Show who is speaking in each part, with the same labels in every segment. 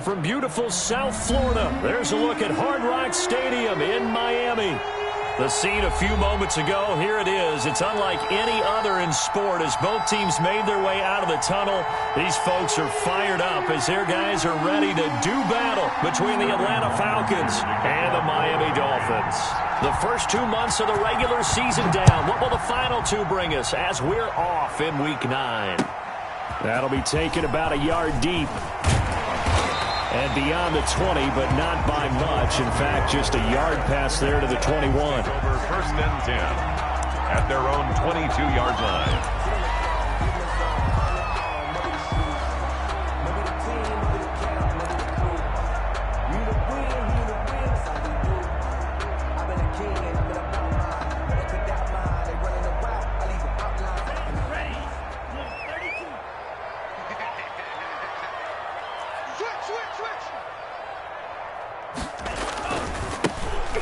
Speaker 1: From beautiful South Florida, there's a look at Hard Rock Stadium in Miami. The scene a few moments ago, here it is. It's unlike any other in sport as both teams made their way out of the tunnel. These folks are fired up as their guys are ready to do battle between the Atlanta Falcons and the Miami Dolphins. The first 2 months of the regular season down. What will the final two bring us as we're off in Week 9? That'll be taken about a yard deep. And beyond the 20, but not by much. In fact, just a yard pass there to the 21.
Speaker 2: Over first and 10 at their own 22-yard line.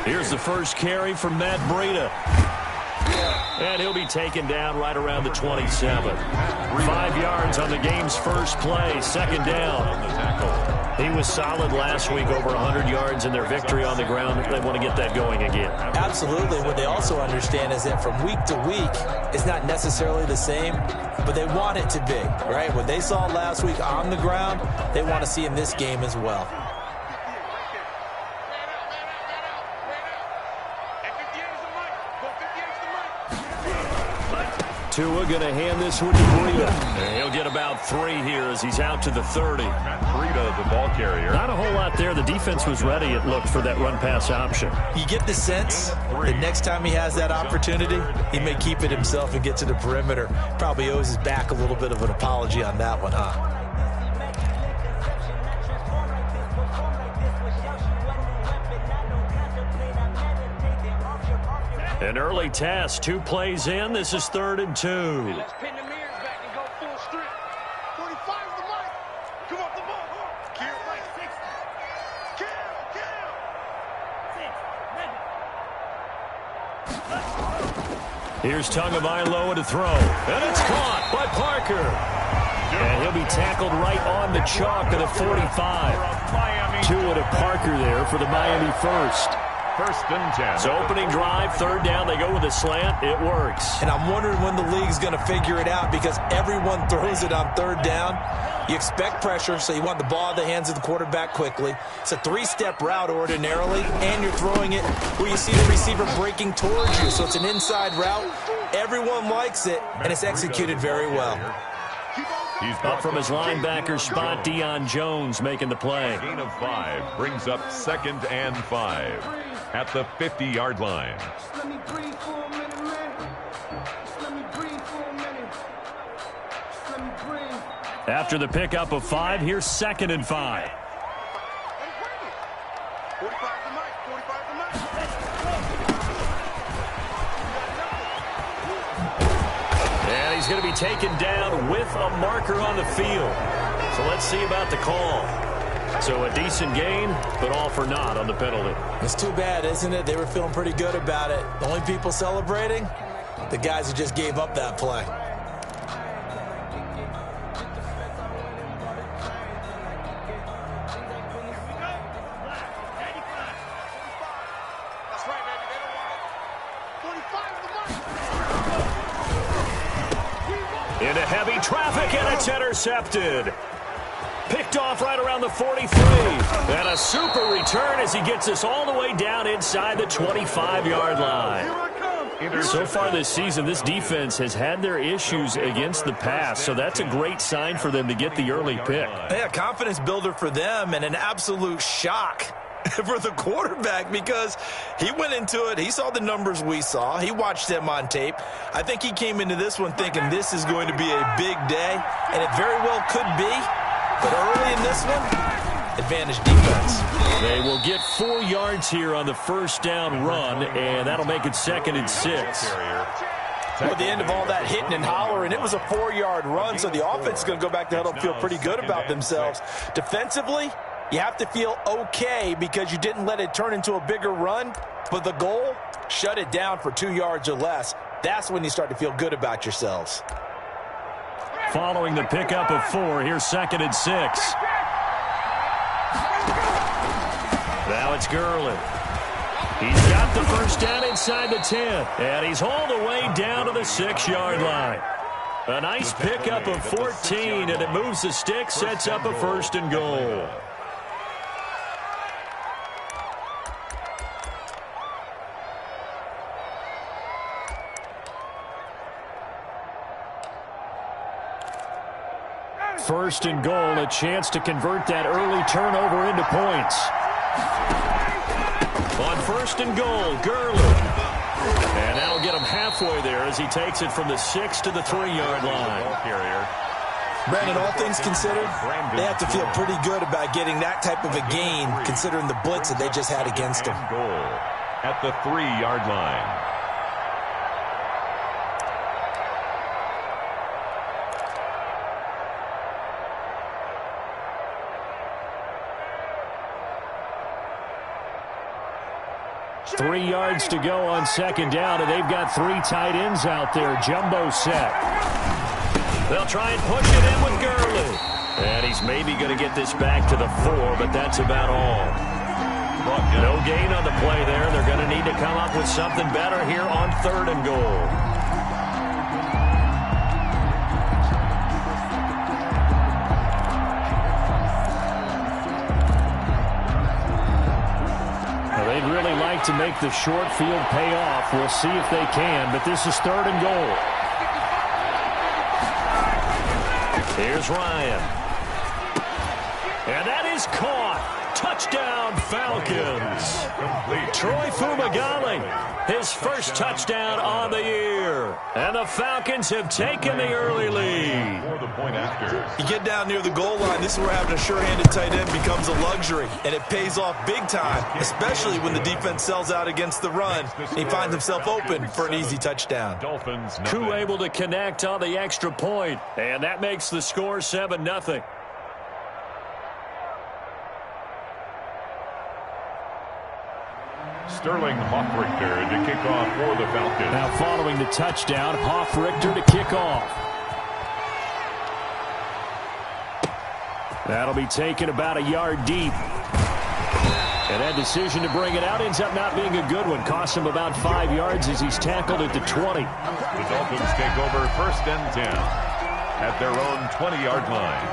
Speaker 1: Here's the first carry from Matt Breida. And he'll be taken down right around the 27. 5 yards on the game's first play, second down. He was solid last week, over 100 yards in their victory on the ground. They want to get that going again.
Speaker 3: Absolutely. What they also understand is that from week to week, it's not necessarily the same, but they want it to be, right? What they saw last week on the ground, they want to see in this game as well.
Speaker 1: Tua going to hand this one to Breida. And he'll get about 3 here as he's out to the 30.
Speaker 2: Breida, the ball carrier.
Speaker 1: Not a whole lot there. The defense was ready, it looked, for that run-pass option.
Speaker 3: You get the sense that next time he has that opportunity, he may keep it himself and get to the perimeter. Probably owes his back a little bit of an apology on that one, huh?
Speaker 1: An early test, 2 plays in. This is 3rd and 2.
Speaker 4: Let's pin the mirrors back and go full strength. 45's the mic. Come off the ball. Kill right.
Speaker 1: 60. Here's Tagovailoa to throw. And it's caught by Parker. And he'll be tackled right on the chalk of the 45. Tua to Parker there for the Miami first.
Speaker 2: First and 10.
Speaker 1: So opening drive, 3rd down, they go with a slant. It works.
Speaker 3: And I'm wondering when the league's going to figure it out because everyone throws it on 3rd down. You expect pressure, so you want the ball in the hands of the quarterback quickly. It's a 3-step route ordinarily, and you're throwing it where you see the receiver breaking towards you. So it's an inside route. Everyone likes it, and it's executed very well.
Speaker 1: Up from his linebacker spot, Deion Jones making the play.
Speaker 2: Gain of 5 brings up 2nd and 5 at the 50-yard line.
Speaker 1: After the pickup of 5, here's 2nd and 5. And he's going to be taken down with a marker on the field. So let's see about the call. So a decent gain, but all for naught on the penalty.
Speaker 3: It's too bad, isn't it? They were feeling pretty good about it. The only people celebrating, the guys who just gave up that play.
Speaker 1: Into heavy traffic, and it's intercepted. Picked off right around the 43. And a super return as he gets us all the way down inside the 25-yard line. So far this season, this defense has had their issues against the pass, so that's a great sign for them to get the early pick.
Speaker 3: Yeah, confidence builder for them and an absolute shock for the quarterback because he went into it. He saw the numbers we saw. He watched them on tape. I think he came into this one thinking this is going to be a big day, and it very well could be. But early in this one, advantage defense.
Speaker 1: They will get 4 yards here on the first down run, and that'll make it 2nd and 6.
Speaker 3: Well, at the end of all that hitting and hollering, it was a 4-yard run, so the offense is going to go back to huddle and feel pretty good about themselves. Defensively, you have to feel okay because you didn't let it turn into a bigger run, but the goal, shut it down for 2 yards or less. That's when you start to feel good about yourselves.
Speaker 1: Following the pickup of 4, here's 2nd and 6. Now it's Gurley. He's got the first down inside the 10, and he's hauled away down to the 6-yard line. A nice pickup of 14, and it moves the stick, sets up a 1st and goal. First and goal, a chance to convert that early turnover into points. On 1st and goal, Gurley. And that'll get him halfway there as he takes it from the 6 to the 3-yard line.
Speaker 3: Brandon, all things considered, they have to feel pretty good about getting that type of a gain, considering the blitz that they just had against them.
Speaker 2: Goal at the 3-yard line.
Speaker 1: Three yards to go on 2nd down, and they've got 3 tight ends out there. Jumbo set. They'll try and push it in with Gurley. And he's maybe going to get this back to the 4, but that's about all. No gain on the play there. They're going to need to come up with something better here on 3rd and goal. They'd really like to make the short field pay off. We'll see if they can, but this is 3rd and goal. Here's Ryan. And that is caught. Touchdown, Falcons. Troy Fumagalli, his first touchdown on the year. And the Falcons have taken the early lead.
Speaker 3: You get down near the goal line, this is where having a sure-handed tight end becomes a luxury, and it pays off big time, especially when the defense sells out against the run. He finds himself open for an easy touchdown.
Speaker 1: Koo able to connect on the extra point, and that makes the score 7-0.
Speaker 2: Sterling Hoffrichter to kick off for the Falcons.
Speaker 1: Now following the touchdown, Hoffrichter to kick off. That'll be taken about a yard deep. And that decision to bring it out ends up not being a good one. Costs him about 5 yards as he's tackled at the 20.
Speaker 2: The Dolphins take over 1st and 10 at their own 20-yard line.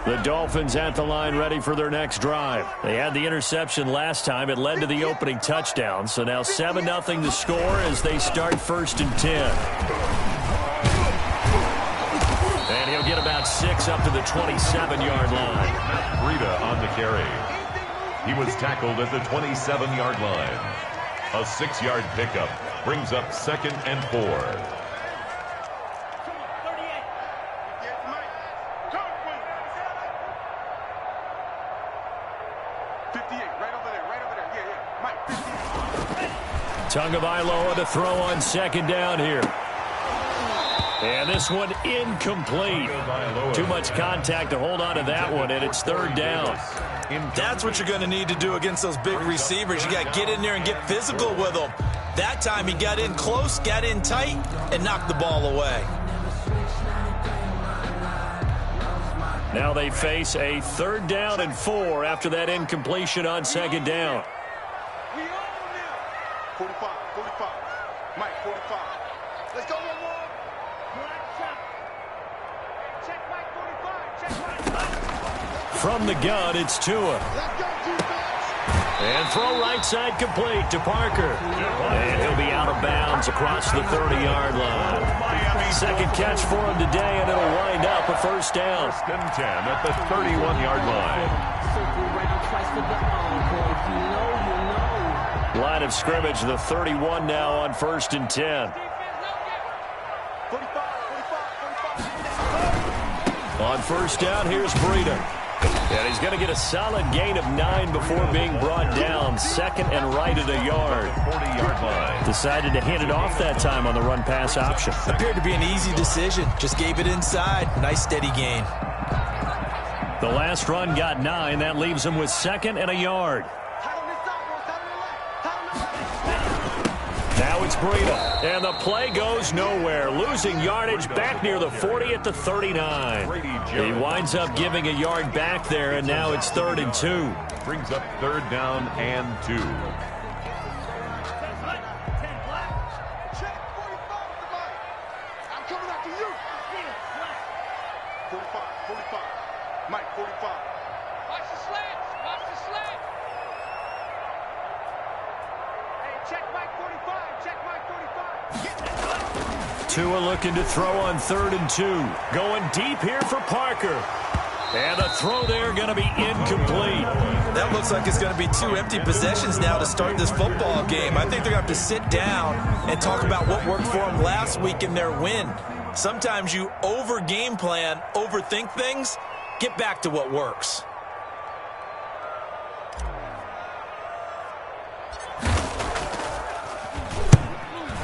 Speaker 1: The Dolphins at the line ready for their next drive. They had the interception last time. It led to the opening touchdown. So now 7-0 the score as they start 1st and 10. And he'll get about 6 up to the 27-yard line.
Speaker 2: Breida on the carry. He was tackled at the 27-yard line. A 6-yard pickup brings up 2nd and 4.
Speaker 1: Tagovailoa to throw on 2nd down here. And this one incomplete. Too much contact to hold on to that one, and it's 3rd down.
Speaker 3: That's what you're going to need to do against those big receivers. You got to get in there and get physical with them. That time he got in close, got in tight, and knocked the ball away.
Speaker 1: Now they face a 3rd down and 4 after that incompletion on 2nd down.
Speaker 4: 45, 45. Mike, 45. Let's go, one more. Check Mike, 45. Check Mike.
Speaker 1: From the gun, it's Tua.
Speaker 4: Let's go, defense.
Speaker 1: And throw right side complete to Parker. And he'll be out of bounds across the 30-yard line. Second catch for him today, and it'll wind up a 1st down.
Speaker 2: 1st and 10 at the 31-yard line.
Speaker 1: Line of scrimmage, the 31 now on 1st and 10.
Speaker 4: 45.
Speaker 1: On 1st down, here's Breida. And he's going to get a solid gain of 9 before being brought down. 2nd and right at a yard.
Speaker 2: 40-yard line.
Speaker 1: Decided to hand it off that time on the run-pass option.
Speaker 3: Appeared to be an easy decision. Just gave it inside. Nice steady gain.
Speaker 1: The last run got 9. That leaves him with 2nd and a yard. Now it's against Breida. And the play goes nowhere. Losing yardage back near the 40 at the 39. He winds up giving a yard back there, and now it's 3rd and 2.
Speaker 2: Brings up 3rd down and 2.
Speaker 4: Check 45 at the mic. I'm coming after you. 45, 45. Mike, 45.
Speaker 5: Watch the slants. Watch the slant. Hey, check Mike 45. Check Mike 45.
Speaker 1: Tua looking to throw on 3rd and 2. Going deep here for Parker. And the throw there going to be incomplete.
Speaker 3: That looks like it's going to be 2 empty possessions now to start this football game. I think they're going to have to sit down and talk about what worked for them last week in their win. Sometimes you over-game plan, overthink things. Get back to what works.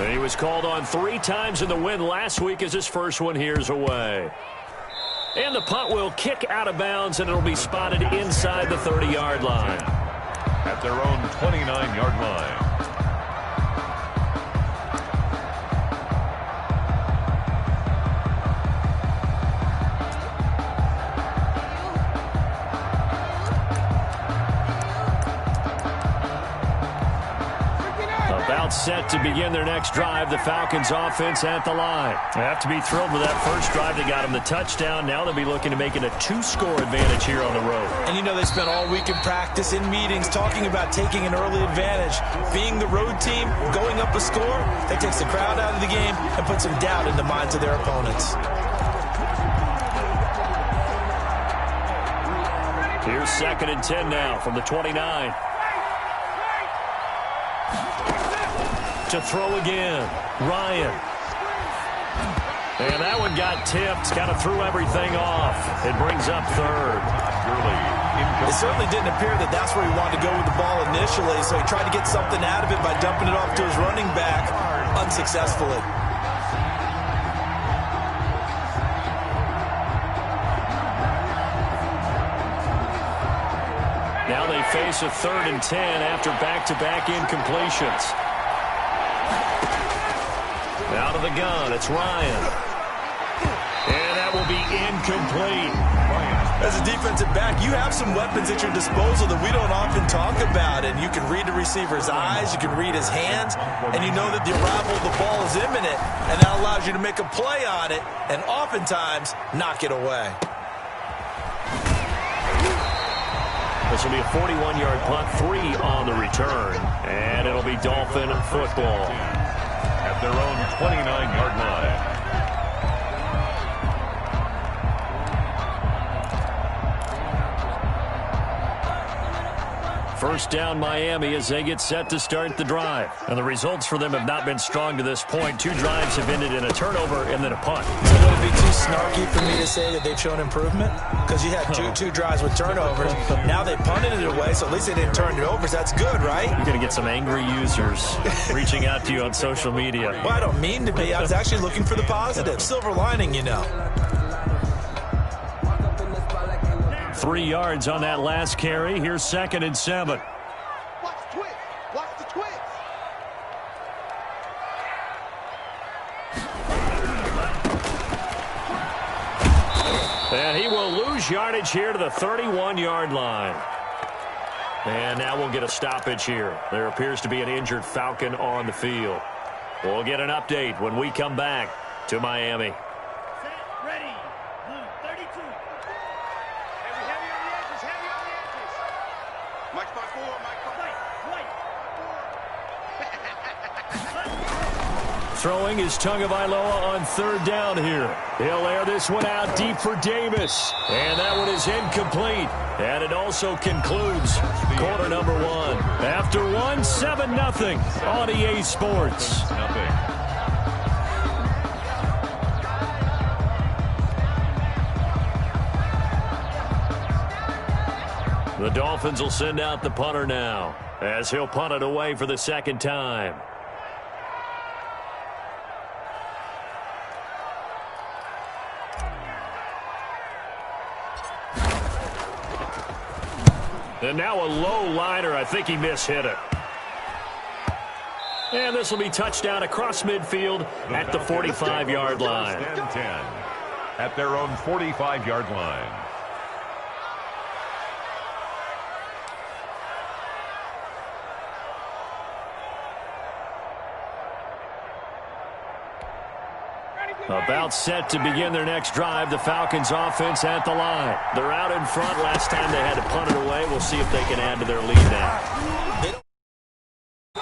Speaker 1: He was called on 3 times in the win last week as his first one here's away. And the punt will kick out of bounds, and it'll be spotted inside the 30-yard line.
Speaker 2: At their own 29-yard line.
Speaker 1: About set to begin their next drive. The Falcons offense at the line. They have to be thrilled with that first drive. They got them the touchdown. Now they'll be looking to make it a 2-score advantage here on the road.
Speaker 3: And you know they spent all week in practice, in meetings, talking about taking an early advantage. Being the road team, going up a score, that takes the crowd out of the game and puts some doubt in the minds of their opponents.
Speaker 1: Here's 2nd and 10 now from the 29. To throw again, Ryan. And that one got tipped, kind of threw everything off. It brings up 3rd.
Speaker 3: It certainly didn't appear that that's where he wanted to go with the ball initially, so he tried to get something out of it by dumping it off to his running back unsuccessfully.
Speaker 1: Now they face a 3rd and 10 after back-to-back incompletions. Out of the gun, it's Ryan. And that will be incomplete.
Speaker 3: As a defensive back, you have some weapons at your disposal that we don't often talk about. And you can read the receiver's eyes, you can read his hands, and you know that the arrival of the ball is imminent. And that allows you to make a play on it and oftentimes knock it away.
Speaker 1: This will be a 41-yard punt, 3 on the return. And it'll be Dolphin football.
Speaker 2: At their own 29-yard line.
Speaker 1: First down Miami as they get set to start the drive. And the results for them have not been strong to this point. 2 drives have ended in a turnover and then a punt.
Speaker 3: So would it be too snarky for me to say that they've shown improvement? Because you had two drives with turnovers. Now they punted it away, so at least they didn't turn it over. So that's good, right?
Speaker 1: You're going to get some angry users reaching out to you on social media.
Speaker 3: Well, I don't mean to be. I was actually looking for the positive. Silver lining, you know.
Speaker 1: 3 yards on that last carry. Here's 2nd and 7.
Speaker 4: Watch the twist. Watch the twist.
Speaker 1: And he will lose yardage here to the 31-yard line. And now we'll get a stoppage here. There appears to be an injured Falcon on the field. We'll get an update when we come back to Miami.
Speaker 5: Set, ready. Blue, 32. Heavy on the edges. Heavy on the edges.
Speaker 4: Mike's by 4. Mike's by
Speaker 1: Throwing is Tagovailoa on 3rd down here. He'll air this one out deep for Davis. And that one is incomplete. And it also concludes quarter number 1. After 1, 7-0 on EA Sports. The Dolphins will send out the punter now as he'll punt it away for the 2nd time. And now a low liner. I think he mishit it. And this will be touchdown across midfield at the 45-yard line.
Speaker 2: First and 10 at their own 45-yard line.
Speaker 1: About set to begin their next drive. The Falcons offense at the line. They're out in front. Last time they had to punt it away. We'll see if they can add to their lead now.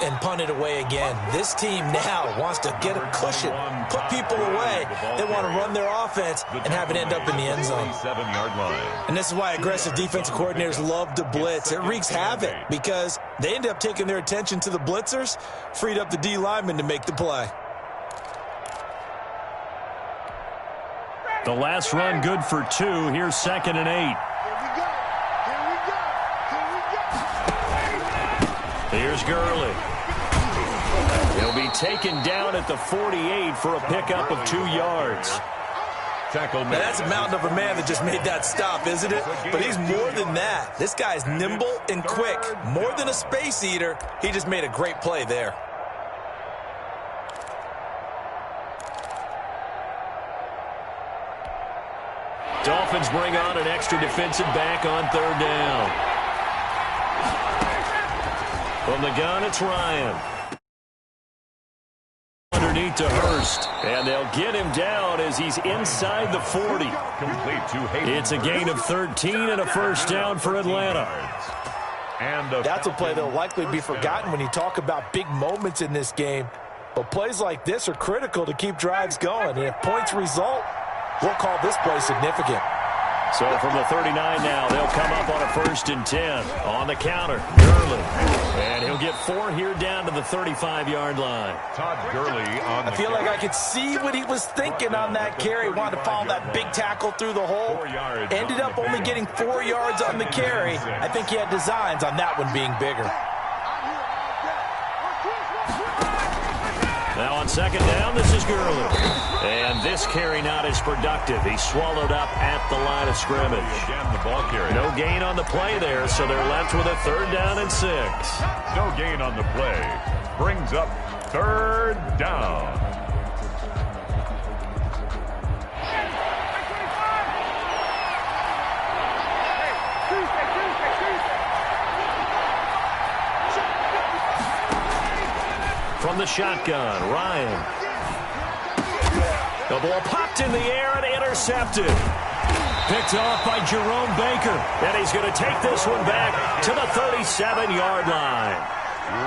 Speaker 3: And punt it away again. This team now wants to get a cushion, put people away. They want to run their offense and have it end up in the end zone. And this is why aggressive defensive coordinators love to blitz. It wreaks havoc because they end up taking their attention to the blitzers, freed up the D lineman to make the play.
Speaker 1: The last run good for 2. Here's 2nd and 8. Here's Gurley. He'll be taken down at the 48 for a pickup of 2 yards.
Speaker 2: Tackle.
Speaker 3: Now that's a mountain of a man that just made that stop, isn't it? But he's more than that. This guy's nimble and quick. More than a space eater. He just made a great play there.
Speaker 1: Dolphins bring on an extra defensive back on 3rd down. From the gun, it's Ryan. Underneath to Hurst. And they'll get him down as he's inside the 40.
Speaker 2: Complete to Hayden.
Speaker 1: It's a gain of 13 and a first down for Atlanta.
Speaker 2: And
Speaker 3: that's a play that will likely be forgotten when you talk about big moments in this game. But plays like this are critical to keep drives going. And if points result, we'll call this play significant.
Speaker 1: So from the 39 now, they'll come up on a 1st and 10. On the counter, Gurley. And he'll get 4 here down to the 35-yard line.
Speaker 2: Todd Gurley on the
Speaker 3: I feel like I could see what he was thinking on that carry. Wanted to follow that big tackle through the hole. Ended up only getting 4 yards on the carry. I think he had designs on that one being bigger.
Speaker 1: Now on 2nd down, this is Gurley. And this carry not as productive. He's swallowed up at the line of scrimmage. No gain on the play there, so they're left with a 3rd down and 6.
Speaker 2: No gain on the play. Brings up 3rd down.
Speaker 1: From the shotgun, Ryan. The ball popped in the air and intercepted. Picked off by Jerome Baker. And he's going to take this one back to the 37-yard line.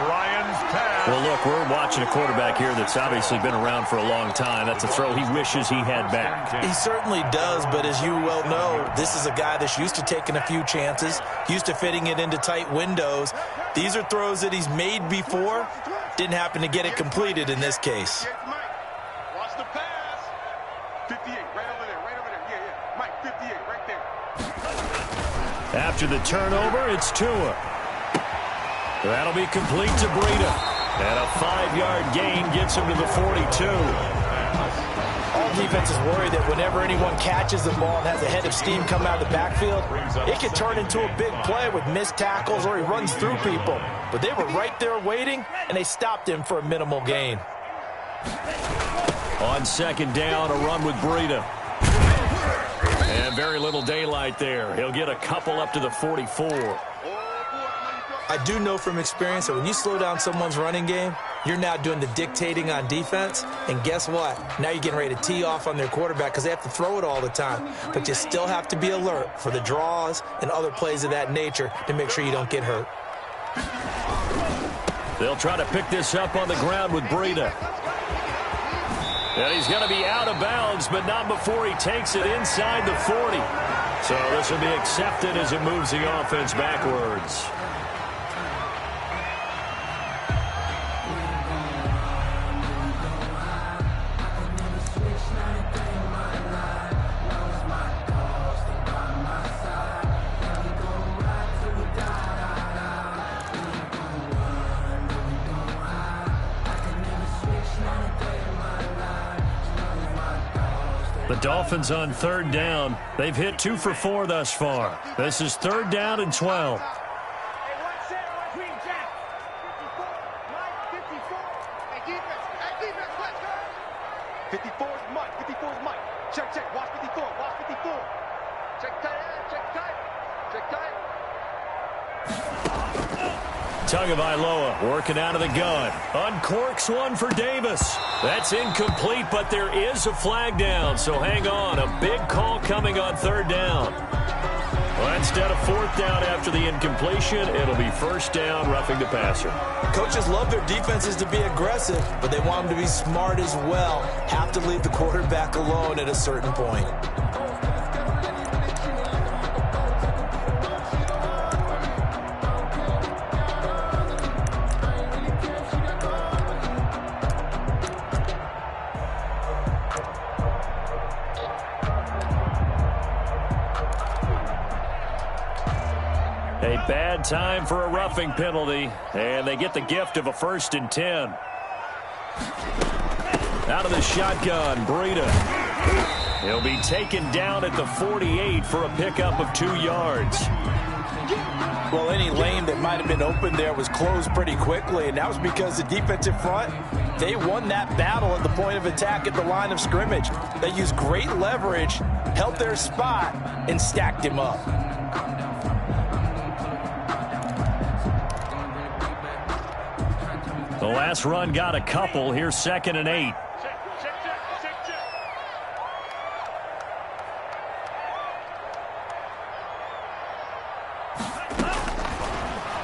Speaker 2: Ryan's pass.
Speaker 1: Well, look, we're watching a quarterback here that's obviously been around for a long time. That's a throw he wishes he had back.
Speaker 3: He certainly does, but as you well know, this is a guy that's used to taking a few chances, used to fitting it into tight windows. These are throws that he's made before. Didn't happen to get it completed in this case.
Speaker 4: Watch the pass. 58, right over there, right over there. Yeah. Mike, 58, right there.
Speaker 1: After the turnover, it's Tua. That'll be complete to Breida. And a 5-yard gain gets him to the 42.
Speaker 3: All defense is worried that whenever anyone catches the ball and has a head of steam come out of the backfield, it could turn into a big play with missed tackles or he runs through people. But they were right there waiting, and they stopped him for a minimal gain.
Speaker 1: On 2nd down, a run with Breida. And very little daylight there. He'll get a couple up to the 44.
Speaker 3: I do know from experience that when you slow down someone's running game, you're now doing the dictating on defense. And guess what? Now you're getting ready to tee off on their quarterback because they have to throw it all the time. But you still have to be alert for the draws and other plays of that nature to make sure you don't get hurt.
Speaker 1: They'll try to pick this up on the ground with Breida. And he's going to be out of bounds, but not before he takes it inside the 40. So this will be accepted as it moves the offense backwards. The Dolphins on 3rd down. They've hit 2 for 4 thus far. This is 3rd down and 12.
Speaker 4: defense. Hey, defense, let's go. 54 is Mike. 54 is Mike. Check, check. Watch 54. Watch 54. Check tight end. Check tight. Check tight.
Speaker 1: Tagovailoa working out of the gun. Uncorks one for Davis. That's incomplete, but there is a flag down, so hang on. A big call coming on third down. Well, instead of fourth down after the incompletion, it'll be first down, roughing the passer.
Speaker 3: Coaches love their defenses to be aggressive, but they want them to be smart as well. Have to leave the quarterback alone at a certain point.
Speaker 1: A bad time for a roughing penalty, and they get the gift of a 1st and 10. Out of the shotgun, Breida. He'll be taken down at the 48 for a pickup of 2 yards.
Speaker 3: Well, any lane that might have been open there was closed pretty quickly, and that was because the defensive front, they won that battle at the point of attack at the line of scrimmage. They used great leverage, held their spot, and stacked him up.
Speaker 1: The last run got a couple. Here's 2nd and 8.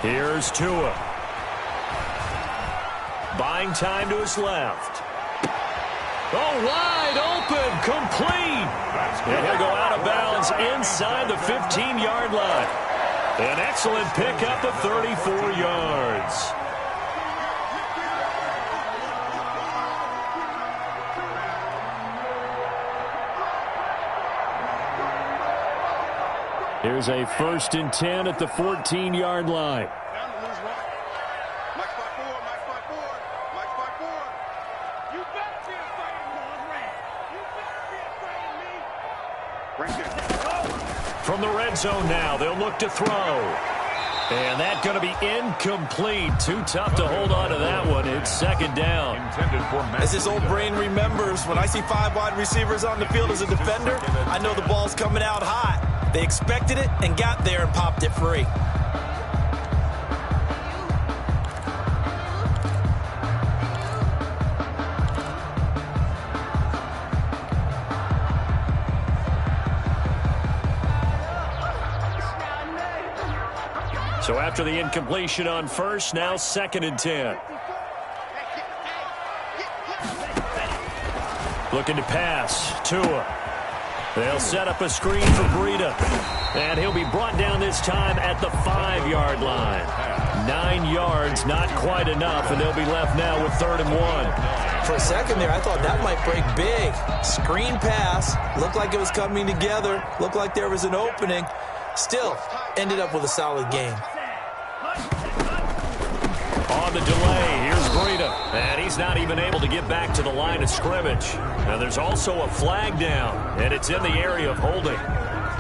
Speaker 1: Here's Tua. Buying time to his left. Oh, wide open, complete. And he'll go out of bounds inside the 15-yard line. An excellent pickup of 34 yards. Here's a 1st and 10 at the 14-yard line.
Speaker 4: Down to lose one. Mike 5-4. Mike 5-4. Mike 5-4.
Speaker 5: You better be afraid of me. You better be afraid of me.
Speaker 4: Right there.
Speaker 1: From the red zone now, they'll look to throw. And that's going to be incomplete. Too tough to hold on to that one. It's 2nd down.
Speaker 2: Intended for
Speaker 3: As his old brain remembers, when I see 5 wide receivers on the field as a defender, I know the ball's coming out hot. They expected it and got there and popped it free.
Speaker 1: So after the incompletion on 1st, now 2nd and 10. Looking to pass. Tua. They'll set up a screen for Breida. And he'll be brought down this time at the 5-yard line. 9 yards, not quite enough, and they'll be left now with 3rd and 1.
Speaker 3: For a second there, I thought that might break big. Screen pass. Looked like it was coming together. Looked like there was an opening. Still, ended up with a solid game.
Speaker 1: On the delay, here's Breida. And he's not even able to get back to the line of scrimmage. Now there's also a flag down, and it's in the area of holding.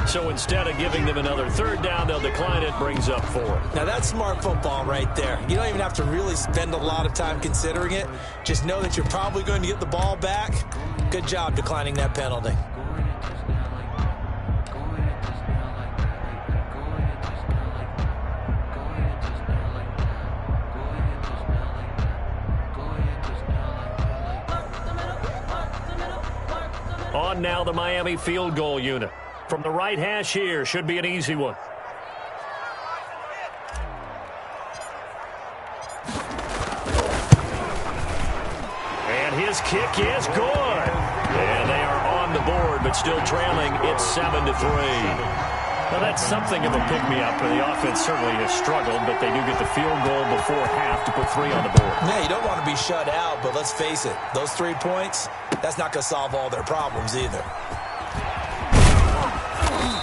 Speaker 1: So instead of giving them another 3rd down, they'll decline it, brings up 4.
Speaker 3: Now that's smart football right there. You don't even have to really spend a lot of time considering it. Just know that you're probably going to get the ball back. Good job declining that penalty.
Speaker 1: On now the Miami field goal unit. From the right hash here, should be an easy one. And his kick is good. And they are on the board, but still trailing. It's 7-3. Well, that's something of a pick-me-up. The offense certainly has struggled, but they do get the field goal before half to put 3 on the board.
Speaker 3: Yeah, you don't want to be shut out, but let's face it, those 3 points, that's not going to solve all their problems either.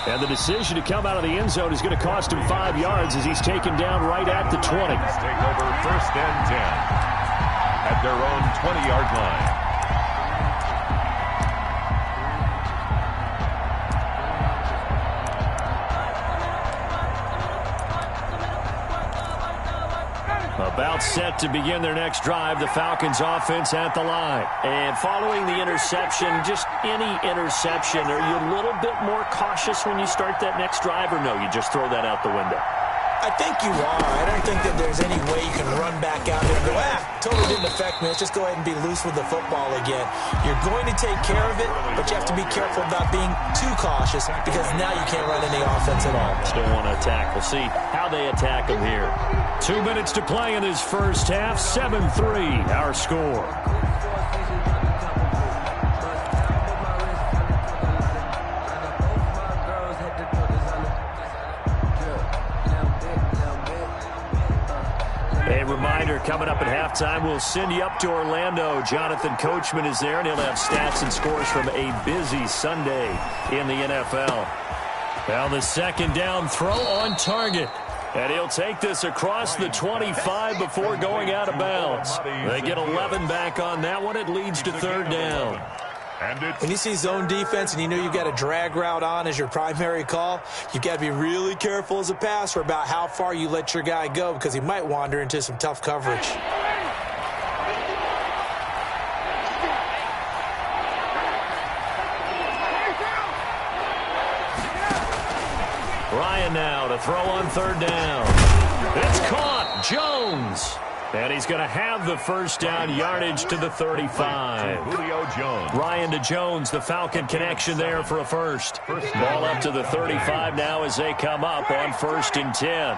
Speaker 1: And the decision to come out of the end zone is going to cost him 5 yards as he's taken down right at the 20.
Speaker 2: Take over 1st and 10 at their own 20-yard line.
Speaker 1: About set to begin their next drive, the Falcons offense at the line.
Speaker 6: And following the interception, just any interception, are you a little bit more cautious when you start that next drive, or no, you just throw that out the window?
Speaker 3: I think you are. I don't think that there's any way you can run back out there and go, totally didn't affect me. Let's just go ahead and be loose with the football again. You're going to take care of it, but you have to be careful about being too cautious because now you can't run any offense at all.
Speaker 1: Still want to attack. We'll see how they attack them here. 2 minutes to play in this first half. 7-3, our score. Reminder, coming up at halftime, we'll send you up to Orlando. Jonathan Coachman is there, and he'll have stats and scores from a busy Sunday in the NFL. Now the second down throw on target. And he'll take this across the 25 before going out of bounds. They get 11 back on that one. It leads to third down.
Speaker 3: When you see zone defense and you know you've got a drag route on as your primary call, you've got to be really careful as a passer about how far you let your guy go because he might wander into some tough coverage.
Speaker 1: Ryan now to throw on third down. It's caught. Jones. And he's going to have the first down, yardage to the 35.
Speaker 2: Julio Jones.
Speaker 1: Ryan to Jones, the Falcon connection there for a first. Ball up to the 35 now as they come up on 1st and 10.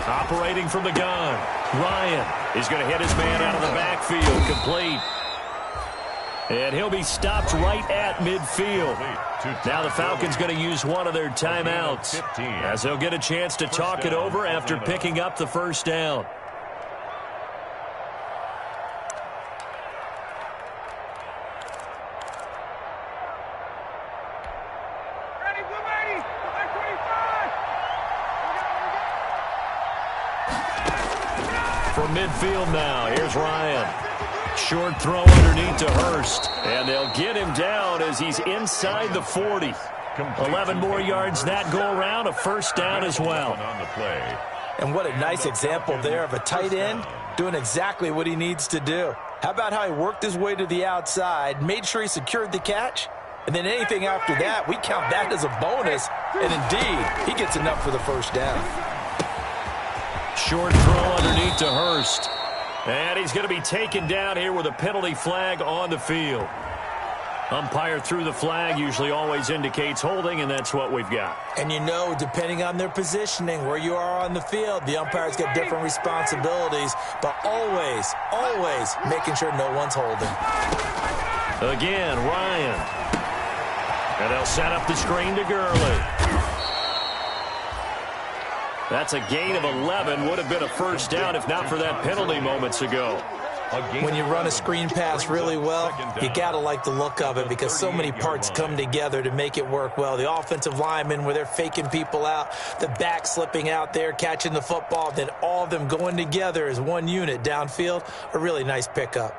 Speaker 1: Operating from the gun. Ryan is going to hit his man out of the backfield, complete. And he'll be stopped right at midfield. Now the Falcons going to use one of their timeouts as they'll get a chance to talk it over after picking up the first down. From midfield now, here's Ryan. Short throw underneath to Hurst. And they'll get him down as he's inside the 40. 11 more yards that go around, a first down as well.
Speaker 3: And what a nice example there of a tight end doing exactly what he needs to do. How about how he worked his way to the outside, made sure he secured the catch, and then anything after that, we count that as a bonus. And indeed, he gets enough for the first down.
Speaker 1: Short throw underneath to Hurst. And he's going to be taken down here with a penalty flag on the field. Umpire threw the flag, usually always indicates holding, and that's what we've got.
Speaker 3: And you know, depending on their positioning, where you are on the field, the umpires get different responsibilities, but always, always making sure no one's holding.
Speaker 1: Again, Ryan. And they'll set up the screen to Gurley. That's a gain of 11. Would have been a first down if not for that penalty moments ago.
Speaker 3: When you run a screen pass really well, you got to like the look of it because so many parts come together to make it work well. The offensive linemen where they're faking people out, the back slipping out there, catching the football, then all of them going together as one unit downfield. A really nice pickup.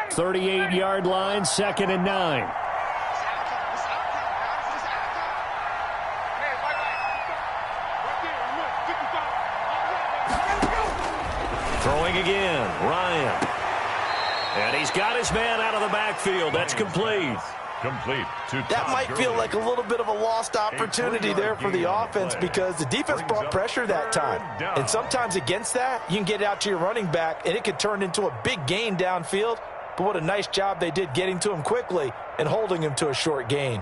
Speaker 1: 38-yard line, 2nd and 9. Throwing again, Ryan. And he's got his man out of the backfield. That's complete.
Speaker 3: That might feel like a little bit of a lost opportunity there for the offense because the defense brought pressure that time. And sometimes against that, you can get out to your running back, and it could turn into a big gain downfield. But what a nice job they did getting to him quickly and holding him to a short gain.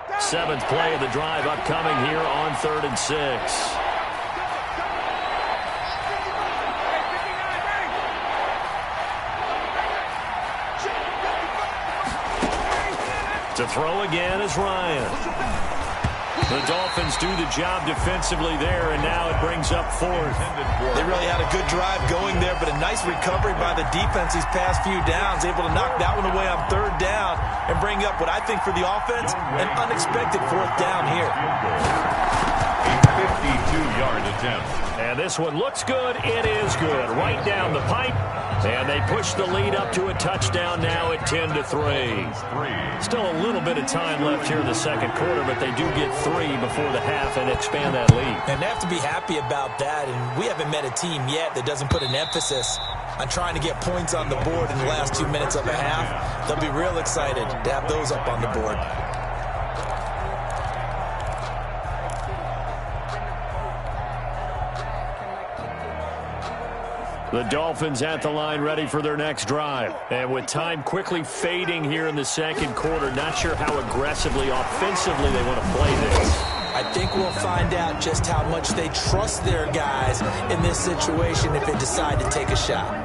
Speaker 1: 7th play of the drive upcoming here on 3rd and 6. To throw again is Ryan. The Dolphins do the job defensively there, and now it brings up 4th.
Speaker 3: They really had a good drive going there, but a nice recovery by the defense these past few downs, able to knock that one away on 3rd down and bring up what I think for the offense, an unexpected 4th down here.
Speaker 2: A 52-yard attempt.
Speaker 1: And this one looks good. It is good. Right down the pipe. And they push the lead up to a touchdown now at 10-3. Still a little bit of time left here in the second quarter, but they do get 3 before the half and expand that lead.
Speaker 3: And they have to be happy about that. And we haven't met a team yet that doesn't put an emphasis on trying to get points on the board in the last 2 minutes of a half. They'll be real excited to have those up on the board.
Speaker 1: The Dolphins at the line ready for their next drive. And with time quickly fading here in the second quarter, not sure how aggressively, offensively they want to play this.
Speaker 3: I think we'll find out just how much they trust their guys in this situation if they decide to take a shot.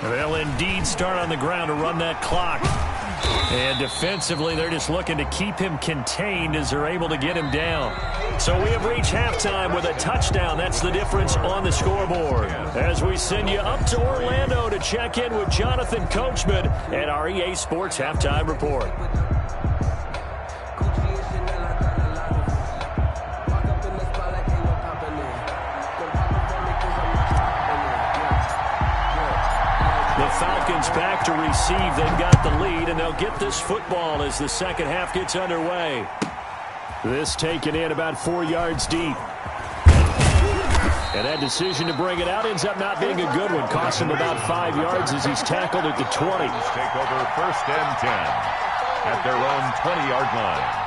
Speaker 1: They'll indeed start on the ground to run that clock. And defensively, they're just looking to keep him contained as they're able to get him down. So we have reached halftime with a touchdown. That's the difference on the scoreboard. As we send you up to Orlando to check in with Jonathan Coachman at our EA Sports Halftime Report. Falcons back to receive. They've got the lead, and they'll get this football as the second half gets underway. This taken in about 4 yards deep. And that decision to bring it out ends up not being a good one. Costs him about 5 yards as he's tackled at the 20.
Speaker 2: Take over 1st and 10 at their own 20-yard line.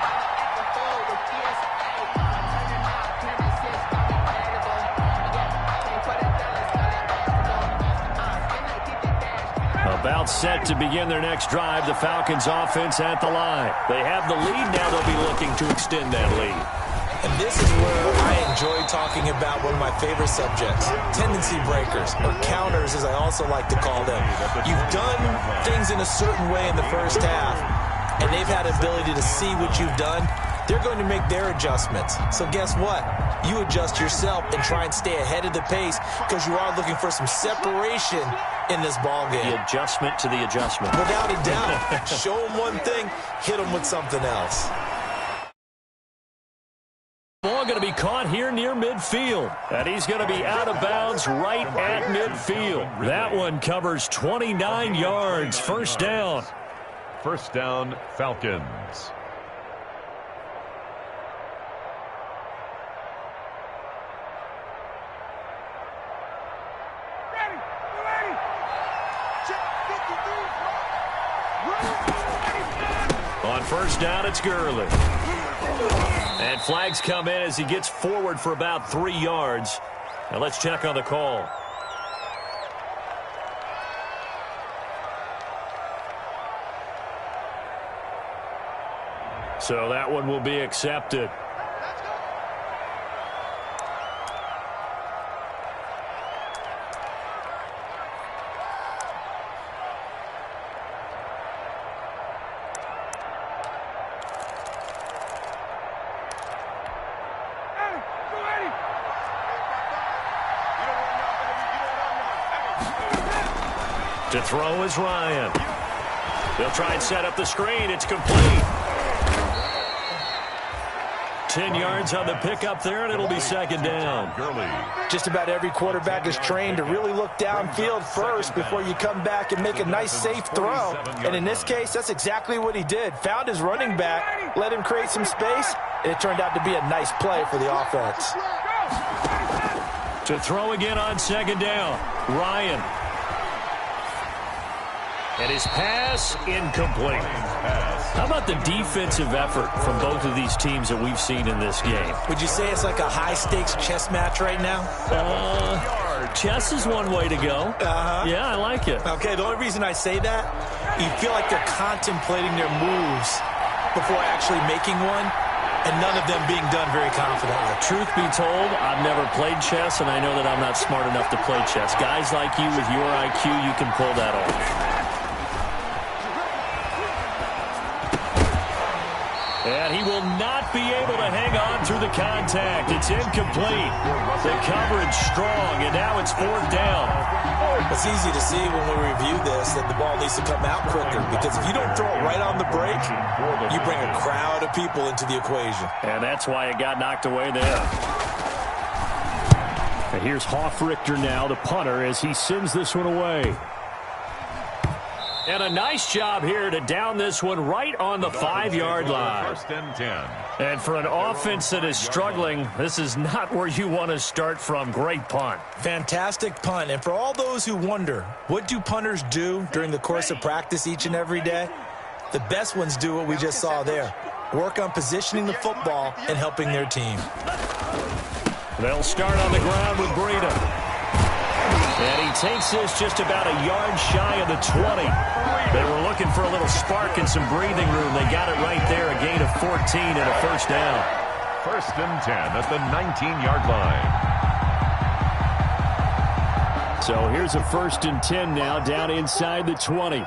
Speaker 1: About set to begin their next drive, the Falcons offense at the line. They have the lead now. They'll be looking to extend that lead.
Speaker 3: And this is where I enjoy talking about one of my favorite subjects, tendency breakers, or counters as I also like to call them. You've done things in a certain way in the first half, and they've had the ability to see what you've done. They're going to make their adjustments. So guess what? You adjust yourself and try and stay ahead of the pace because you are looking for some separation in this ball game.
Speaker 1: The adjustment to the adjustment.
Speaker 3: Without a doubt. Show them one thing, hit them with something else.
Speaker 1: Ball going to be caught here near midfield. And he's going to be out of bounds right at midfield. That one covers 29 yards. First down.
Speaker 2: First down, Falcons.
Speaker 1: On first down, it's Gurley. And flags come in as he gets forward for about 3 yards. Now let's check on the call. So that one will be accepted. To throw is Ryan. They'll try and set up the screen. It's complete. 10 yards on the pickup there, and it'll be second down.
Speaker 3: Just about every quarterback is trained to really look downfield first before you come back and make a nice, safe throw. And in this case, that's exactly what he did. Found his running back, let him create some space, and it turned out to be a nice play for the offense.
Speaker 1: To throw again on second down, Ryan. And his pass incomplete. How about the defensive effort from both of these teams that we've seen in this game?
Speaker 3: Would you say it's like a high-stakes chess match right now?
Speaker 1: Chess is one way to go. Yeah, I like it.
Speaker 3: Okay, the only reason I say that, you feel like they're contemplating their moves before actually making one. and none of them being done very confidently.
Speaker 6: Truth be told, I've never played chess, and I know that I'm not smart enough to play chess. Guys like you with your IQ, you can pull that off. And he will not be able to hang on through the contact. It's incomplete. The coverage strong, and now it's fourth down.
Speaker 3: It's easy to see when we review this that the ball needs to come out quicker, because if you don't throw it right on the break, you bring a crowd of people into the equation.
Speaker 6: And that's why it got knocked away there. And here's Hoffrichter now, the punter, as he sends this one away. And a nice job here to down this one right on the 5-yard line.
Speaker 2: First and 10.
Speaker 6: And for an offense that is struggling, this is not where you want to start from. Great punt.
Speaker 3: Fantastic punt. And for all those who wonder, what do punters do during the course of practice each and every day? The best ones do what we just saw there. Work on positioning the football and helping their team.
Speaker 6: They'll start on the ground with Breida. And he takes this just about a yard shy of the 20. They were looking for a little spark and some breathing room. They got it right there, a gain of 14 and a first down.
Speaker 2: First and 10 at the 19-yard line.
Speaker 6: So here's a first and 10 now, down inside the 20.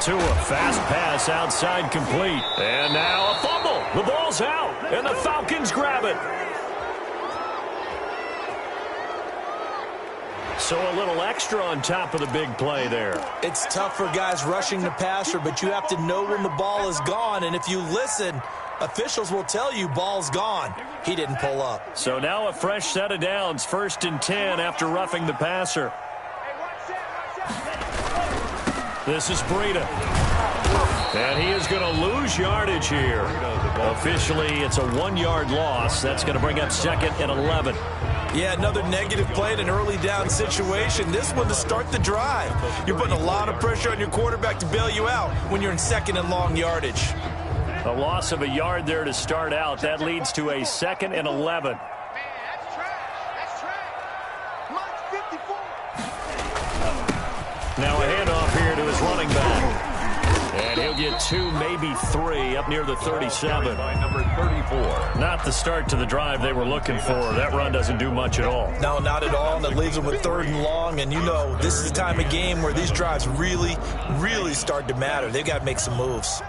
Speaker 6: Tua, fast pass outside, complete. And now a fumble. The ball's out, and the Falcons grab it. So a little extra on top of the big play there.
Speaker 3: It's tough for guys rushing the passer, but you have to know when the ball is gone. And if you listen, officials will tell you ball's gone. He didn't pull up.
Speaker 6: So now a fresh set of downs, first and 10 after roughing the passer. This is Breida. And he is going to lose yardage here. Officially, it's a 1-yard loss. That's going to bring up second and 11.
Speaker 3: Yeah, another negative play in an early down situation. This one to start the drive. You're putting a lot of pressure on your quarterback to bail you out when you're in second and long yardage.
Speaker 6: A loss of a yard there to start out. That leads to a second and 11. Now a handoff here to his running back. And he'll get 2, maybe 3, up near the 37.
Speaker 2: Number 34.
Speaker 6: Not the start to the drive they were looking for. That run doesn't do much at all.
Speaker 3: No, not at all. And it leaves them with third and long. And you know, this is the time of game where these drives really, really start to matter. They've got to make some moves.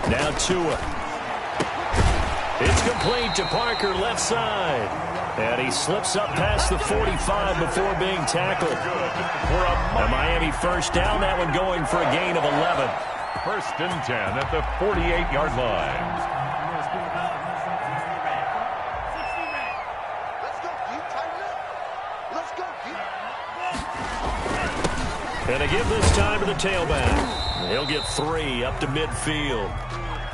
Speaker 6: Now Tua. It's complete to Parker, left side. And he slips up past the 45 before being tackled. A Miami first down, that one going for a gain of 11.
Speaker 2: First and 10 at the 48-yard line.
Speaker 6: And they give this time to the tailback. He'll get 3 up to midfield.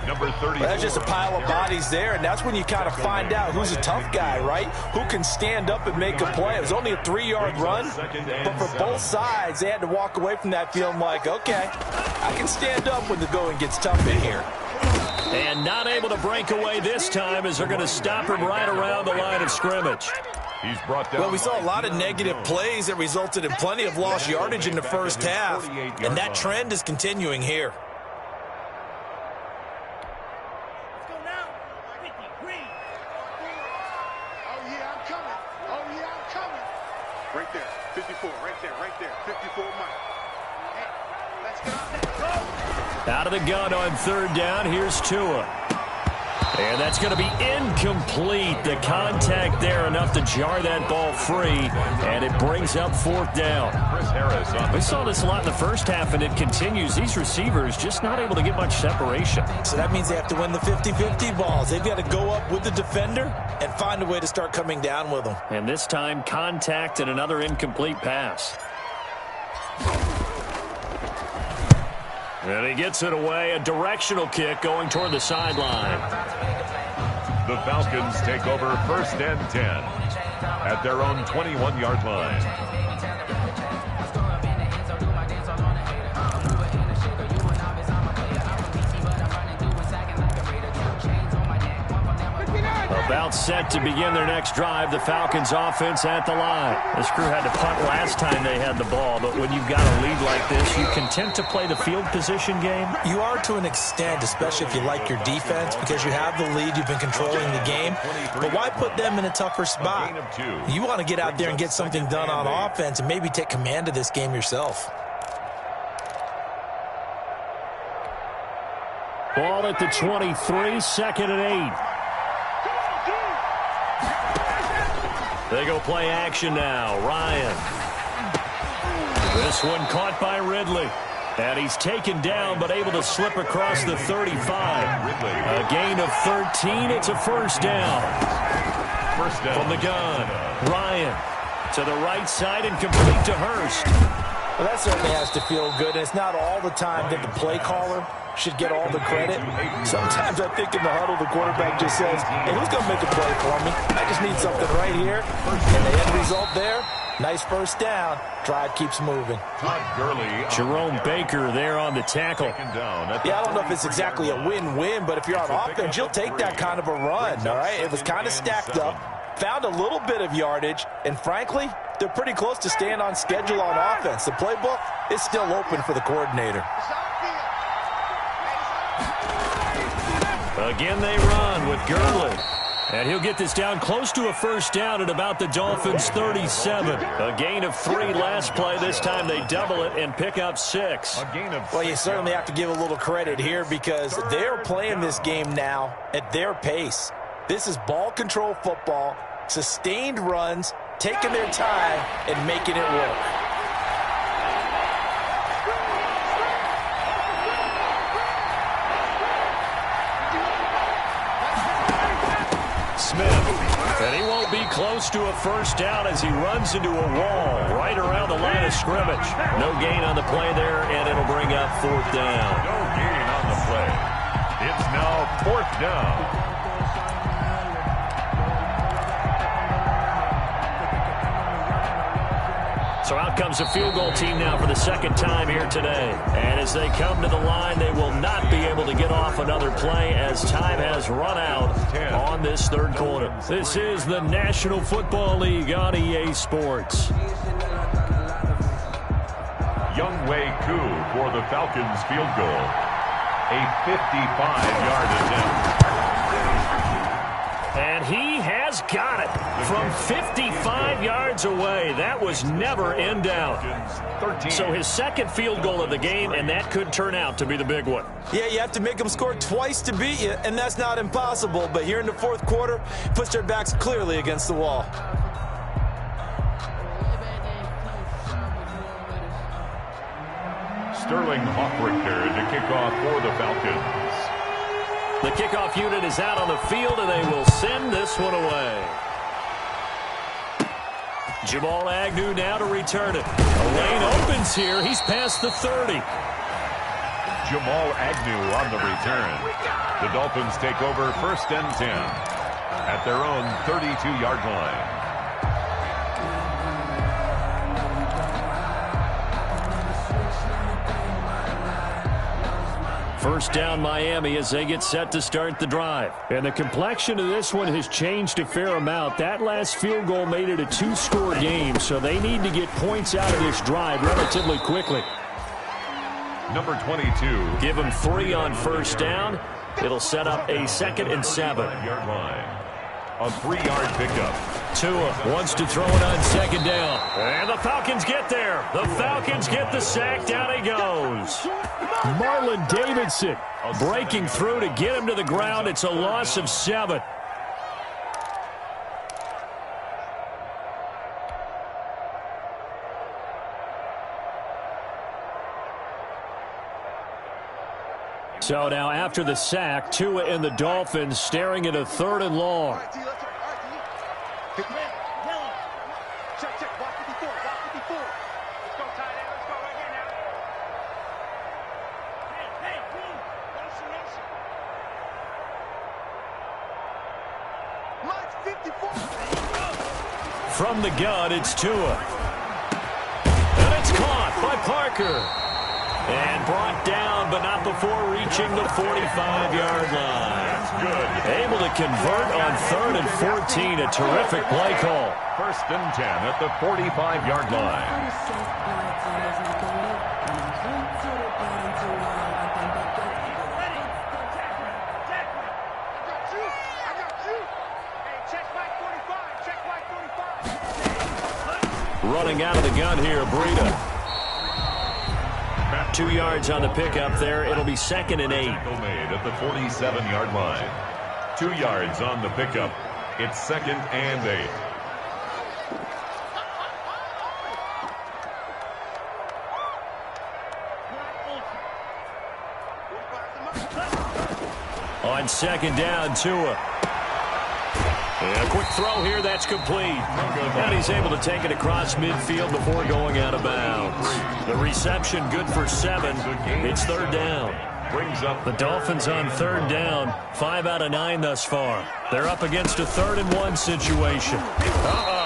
Speaker 2: Number 30.
Speaker 3: That's just a pile of bodies there, and that's when you kind of find out who's a tough guy, right? Who can stand up and make a play. It was only a 3-yard run, but for both sides, they had to walk away from that feeling like, okay, I can stand up when the going gets tough in here.
Speaker 6: And not able to break away this time as they're going to stop him right around the line of scrimmage.
Speaker 2: He's brought down.
Speaker 3: Well, we saw a lot of negative plays that resulted in plenty of lost yardage in the first half, and that trend is continuing here.
Speaker 4: Right there, 54, right there, 54 Mike. Hey, let's get
Speaker 6: out of the gun on third down, here's Tua. And that's going to be incomplete. The contact there enough to jar that ball free, and it brings up fourth down.
Speaker 2: Chris Harris.
Speaker 6: We saw this a lot in the first half, and it continues. These receivers just not able to get much separation.
Speaker 3: So that means they have to win the 50-50 balls. They've got to go up with the defender and find a way to start coming down with them.
Speaker 6: And this time, contact and another incomplete pass. And he gets it away, a directional kick going toward the sideline.
Speaker 2: The Falcons take over first and 10 at their own 21-yard line.
Speaker 1: Timeout set to begin their next drive. The Falcons offense at the line. This crew had to punt last time they had the ball, but when you've got a lead like this, you content to play the field position game?
Speaker 3: You are to an extent, especially if you like your defense, because you have the lead, you've been controlling the game. But why put them in a tougher spot? You want to get out there and get something done on offense and maybe take command of this game yourself.
Speaker 1: Ball at the 23, 2nd and 8. They go play action now. Ryan. This one caught by Ridley. And he's taken down but able to slip across the 35. A gain of 13. It's a first down. From the gun. Ryan to the right side and complete to Hurst.
Speaker 3: Well, that certainly has to feel good. And it's not all the time that the play caller should get all the credit. Sometimes I think in the huddle, the quarterback just says, hey, who's going to make a play for me? I just need something right here. And the end result there, nice first down. Drive keeps moving.
Speaker 1: Jerome Baker there on the tackle.
Speaker 3: Yeah, I don't know if it's exactly a win-win, but if you're on offense, you'll take that kind of a run, all right? It was kind of stacked up, found a little bit of yardage, and frankly, they're pretty close to staying on schedule on offense. The playbook is still open for the coordinator.
Speaker 1: Again they run with Gurley. And he'll get this down close to a first down at about the Dolphins' 37. A gain of 3 last play. This time they double it and pick up 6.
Speaker 3: Well, you certainly have to give a little credit here because they're playing this game now at their pace. This is ball control football, sustained runs, taking their time and making it work.
Speaker 1: And he won't be close to a first down as he runs into a wall right around the line of scrimmage. No gain on the play there, and it'll bring up 4th down.
Speaker 2: No gain on the play. It's now 4th down.
Speaker 1: So out comes a field goal team now for the 2nd time here today. And as they come to the line, they will not be able to get off another play as time has run out on this 3rd quarter. This is the National Football League on EA Sports.
Speaker 2: Younghoe Koo for the Falcons field goal. A 55-yard attempt.
Speaker 1: And he has got it from 55 yards away. That was never in doubt. So his 2nd field goal of the game, and that could turn out to be the big one.
Speaker 3: Yeah, you have to make them score twice to beat you, and that's not impossible. But here in the 4th quarter, puts their backs clearly against the wall.
Speaker 2: Sterling Hoffrichter to kick off for the Falcons.
Speaker 1: The kickoff unit is out on the field, and they will send this one away. Jamal Agnew now to return it. A lane opens here. He's past the 30.
Speaker 2: Jamal Agnew on the return. The Dolphins take over 1st and 10 at their own 32-yard line.
Speaker 1: First down Miami as they get set to start the drive. And the complexion of this one has changed a fair amount. That last field goal made it a 2-score game, so they need to get points out of this drive relatively quickly.
Speaker 2: Number 22.
Speaker 1: Give them 3 on first down. It'll set up a 2nd and 7.
Speaker 2: Yard line. A 3-yard pickup.
Speaker 1: Tua wants to throw it on 2nd down. And the Falcons get there. The Falcons get the sack. Down he goes. Marlon Davidson breaking through to get him to the ground. It's a loss of 7. So now after the sack, Tua and the Dolphins staring at a 3rd and long.
Speaker 4: Check, check, watch 54, watch 54. Let's go, tight end, let's go right here now. Hey, Boog, motion. Mine's 54.
Speaker 1: From the gun, it's Tua. And it's caught by Parker. And brought down, but not before reaching the 45-yard line. Able to convert on 3rd and 14. A terrific play call.
Speaker 2: 1st and 10 at the 45-yard line.
Speaker 1: Running out of the gun here, Breida. 2 yards on the pickup there. It'll be 2nd and 8.
Speaker 2: Tackle made at the 47-yard line. 2 yards on the pickup. It's 2nd and 8.
Speaker 1: On 2nd down, Tua. And a quick throw here, that's complete. And he's able to take it across midfield before going out of bounds. The reception good for 7. It's 3rd down.
Speaker 2: Brings up
Speaker 1: the Dolphins on 3rd down. 5 out of 9 thus far. They're up against a 3rd and 1 situation.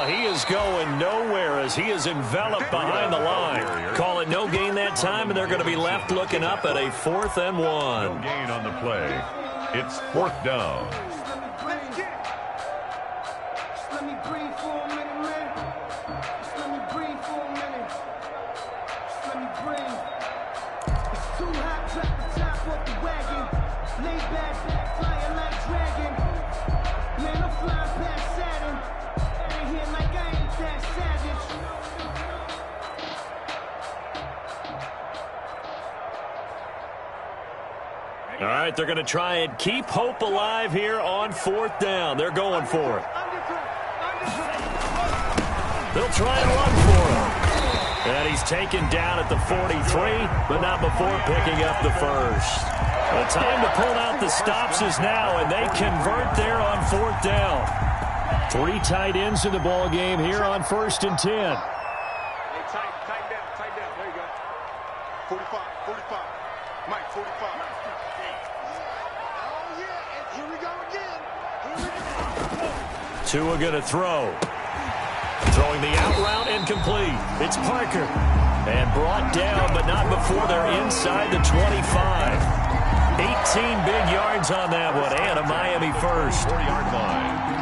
Speaker 1: He is going nowhere as he is enveloped behind the line. Call it no gain that time, and they're going to be left looking up at a 4th and 1.
Speaker 2: No gain on the play. It's 4th down.
Speaker 1: All right, they're going to try and keep hope alive here on 4th down. They're going for it. They'll try and run for him. And he's taken down at the 43, but not before picking up the first. The time to pull out the stops is now, and they convert there on 4th down. 3 tight ends in the ball game here on 1st and 10.
Speaker 4: Hey, tighten down. There you go. 45. Mike, 45. Oh, yeah, and here we go again.
Speaker 1: Tua going to throw. Throwing the out route incomplete. It's Parker. And brought down, but not before they're inside the 25. 18 big yards on that one, and a Miami first.
Speaker 2: 4-yard line.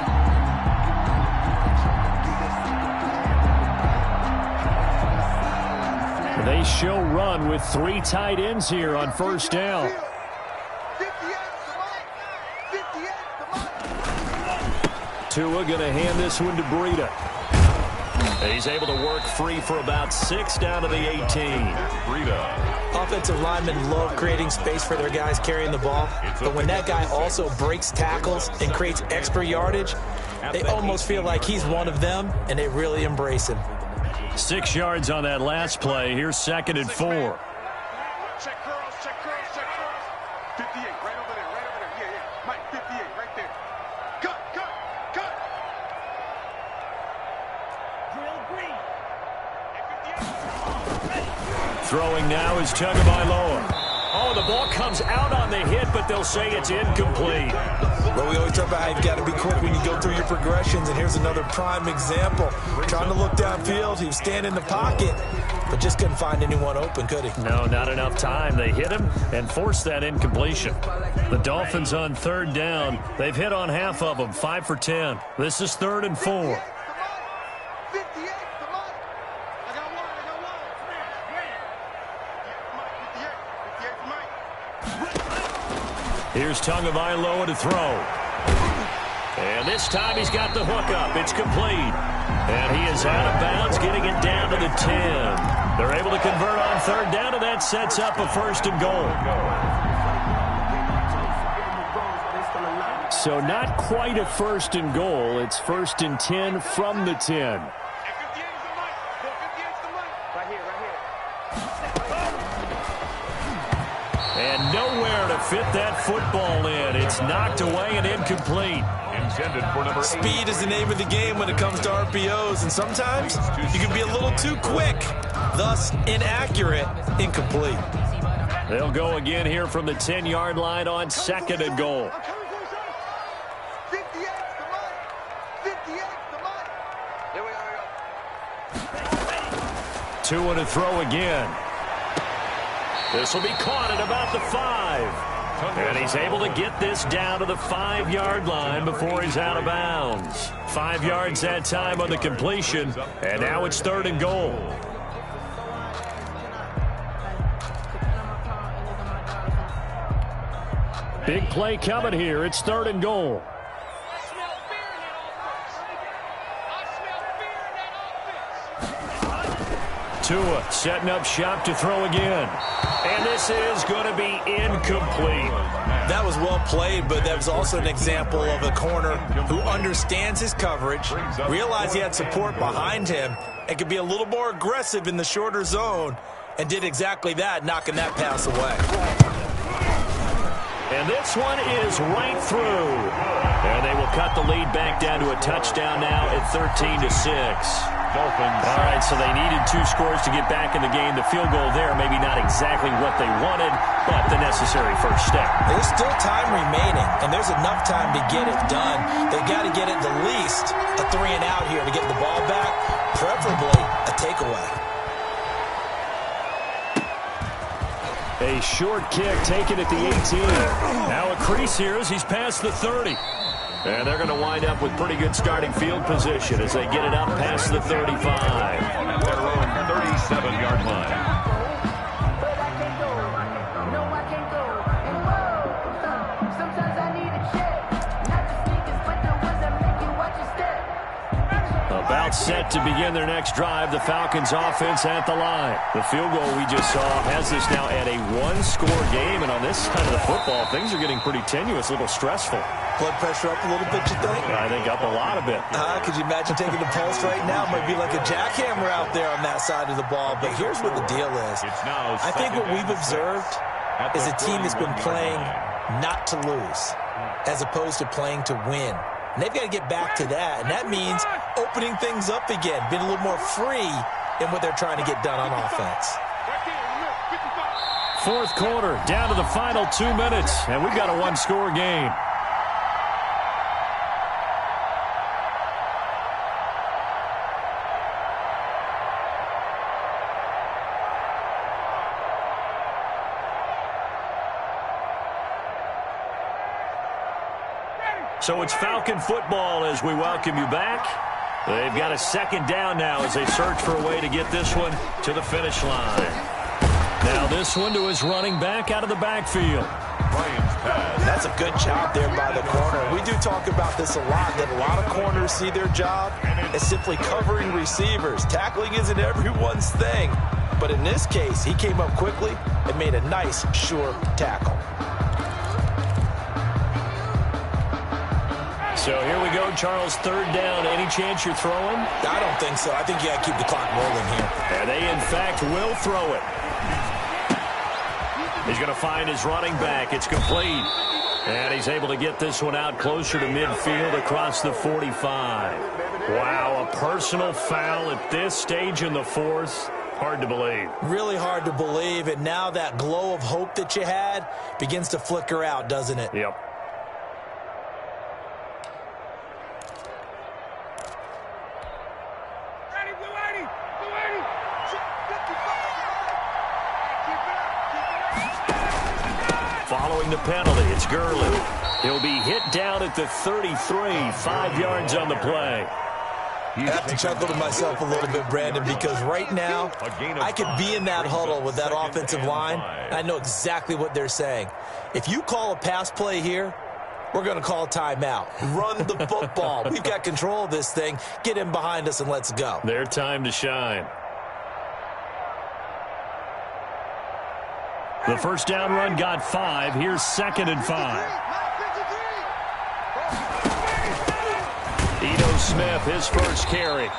Speaker 1: They show run with 3 tight ends here on 1st down.
Speaker 4: 58
Speaker 1: Tua going to hand this one to Breida. He's able to work free for about 6 down to the 18.
Speaker 2: Breida.
Speaker 3: Offensive linemen love creating space for their guys carrying the ball. But when that guy also breaks tackles and creates extra yardage, they almost feel like he's one of them, and they really embrace him.
Speaker 1: 6 yards on that last play. Here's 2nd and 4.
Speaker 4: Check curls. 58, right over there. Yeah. Mike, 58, right there. Cut.
Speaker 5: Drill green.
Speaker 1: Throwing now is Tagovailoa. Oh, the ball comes out on the hit, but they'll say it's incomplete.
Speaker 3: Well, we always talk about how you've got to be quick when you go through your progressions, and here's another prime example. Trying to look downfield, he was standing in the pocket, but just couldn't find anyone open, could he?
Speaker 1: No, not enough time. They hit him and forced that incompletion. The Dolphins on 3rd down. They've hit on half of them, 5 for 10. This is 3rd and 4. Here's Tagovailoa to throw. And this time he's got the hook up. It's complete. And he is out of bounds, getting it down to the 10. They're able to convert on 3rd down, and that sets up a 1st and goal. So not quite a 1st and goal. It's 1st and 10 from the 10. And nowhere to fit that football in. It's knocked away and incomplete.
Speaker 2: Intended for number 8.
Speaker 3: Speed is the name of the game when it comes to RPOs, and sometimes you can be a little too quick, thus inaccurate, incomplete.
Speaker 1: They'll go again here from the 10-yard line on 2nd and goal. Tua to throw again. This will be caught at about the 5. And he's able to get this down to the 5-yard line before he's out of bounds. 5 yards that time on the completion, and now it's 3rd and goal. Big play coming here. It's 3rd and goal. Tua setting up shop to throw again. And this is going to be incomplete.
Speaker 3: That was well played, but that was also an example of a corner who understands his coverage, realized he had support behind him, and could be a little more aggressive in the shorter zone, and did exactly that, knocking that pass away.
Speaker 1: And this one is right through. And they will cut the lead back down to a touchdown now at 13-6.
Speaker 2: Dolphins.
Speaker 1: All right, so they needed 2 scores to get back in the game. The field goal there, maybe not exactly what they wanted, but the necessary first step.
Speaker 3: There's still time remaining, and there's enough time to get it done. They got to get at the least a 3-and-out here to get the ball back, preferably a takeaway.
Speaker 1: A short kick taken at the 18. Now a crease here as he's past the 30. And they're going to wind up with pretty good starting field position as they get it up past the 35.
Speaker 2: At their own 37-yard line.
Speaker 1: About set to begin their next drive. The Falcons offense at the line. The field goal we just saw has this now at a 1-score game. And on this side of the football, things are getting pretty tenuous, a little stressful.
Speaker 3: Blood pressure up a little bit, you think?
Speaker 1: I think up a lot of it.
Speaker 3: Could you imagine taking the pulse right now? Might be like a jackhammer out there on that side of the ball. But here's what the deal is. I think what we've observed is a team that's been playing not to lose as opposed to playing to win. And they've got to get back to that. And that means opening things up again, being a little more free in what they're trying to get done on offense.
Speaker 1: 4th quarter, down to the final 2 minutes. And we've got a 1-score game. So it's Falcon football as we welcome you back. They've got a 2nd down now as they search for a way to get this one to the finish line. Now this one to his running back out of the backfield.
Speaker 3: That's a good job there by the corner. We do talk about this a lot, that a lot of corners see their job as simply covering receivers. Tackling isn't everyone's thing. But in this case, he came up quickly and made a nice, sure tackle.
Speaker 1: So here we go, Charles, 3rd down. Any chance you're throwing?
Speaker 3: I don't think so. I think you got to keep the clock rolling here.
Speaker 1: And they, in fact, will throw it. He's going to find his running back. It's complete. And he's able to get this one out closer to midfield across the 45. Wow, a personal foul at this stage in the 4th. Hard to believe.
Speaker 3: Really hard to believe. And now that glow of hope that you had begins to flicker out, doesn't it?
Speaker 1: Yep. Following the penalty, it's Gurley. He'll be hit down at the 33, 5 yards on the play.
Speaker 3: I have to chuckle to myself a little bit, Brandon, because right now I could be in that huddle with that offensive line, and I know exactly what they're saying. If you call a pass play here, we're going to call a timeout. Run the football. We've got control of this thing. Get in behind us and let's go.
Speaker 1: Their time to shine. The first down run got 5. Here's 2nd and 5. Ito Smith, his first carry.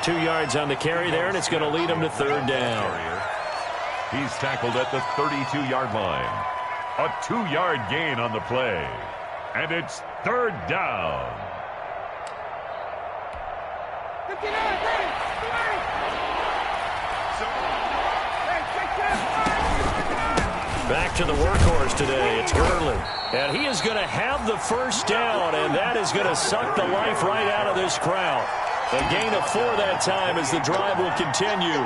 Speaker 1: 2 yards on the carry there, and it's going to lead him to 3rd down.
Speaker 2: He's tackled at the 32-yard line. A 2-yard gain on the play. And it's 3rd down.
Speaker 1: Back to the workhorse today. It's Gurley. And he is going to have the first down, and that is going to suck the life right out of this crowd. A gain of 4 that time as the drive will continue.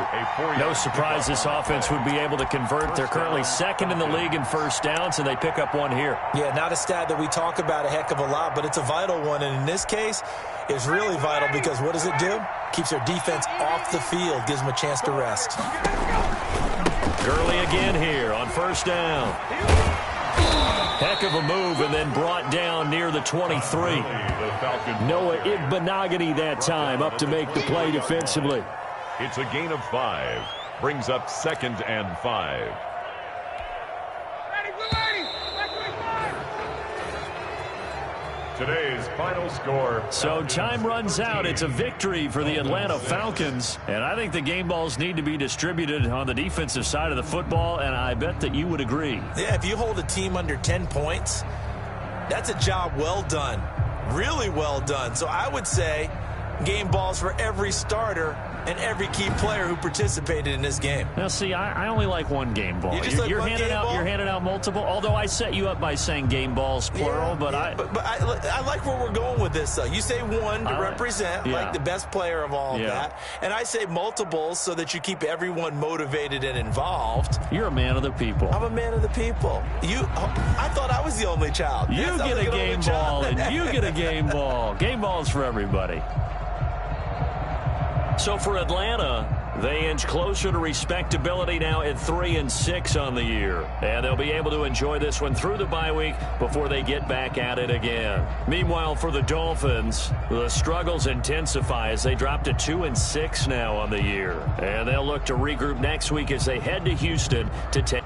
Speaker 1: No surprise this offense would be able to convert. They're currently second in the league in first downs, and they pick up one here.
Speaker 3: Yeah, not a stat that we talk about a heck of a lot, but it's a vital one. And in this case, it's really vital because what does it do? Keeps their defense off the field, gives them a chance to rest.
Speaker 1: Gurley again here on first down. Heck of a move, and then brought down near the 23. Noah Igbenogany that time up to make the play defensively.
Speaker 2: It's a gain of 5. Brings up 2nd and 5. Today's final score.
Speaker 1: So time runs out. It's a victory for the Atlanta Falcons. And I think the game balls need to be distributed on the defensive side of the football, and I bet that you would agree.
Speaker 3: Yeah, if you hold a team under 10 points, that's a job well done. Really well done. So I would say game balls for every starter and every key player who participated in this game.
Speaker 1: Now, see, I only like one game ball.
Speaker 3: You're handing
Speaker 1: out multiple, although I set you up by saying game balls, plural. But
Speaker 3: I like where we're going with this, though. You say one to represent, like the best player of all of that. And I say multiples so that you keep everyone motivated and involved.
Speaker 1: You're a man of the people.
Speaker 3: I'm a man of the people. I thought I was the only child.
Speaker 1: You get a game ball, and you get a game ball. Game balls for everybody. So for Atlanta, they inch closer to respectability now at 3-6 on the year. And they'll be able to enjoy this one through the bye week before they get back at it again. Meanwhile, for the Dolphins, the struggles intensify as they drop to 2-6 now on the year. And they'll look to regroup next week as they head to Houston to take.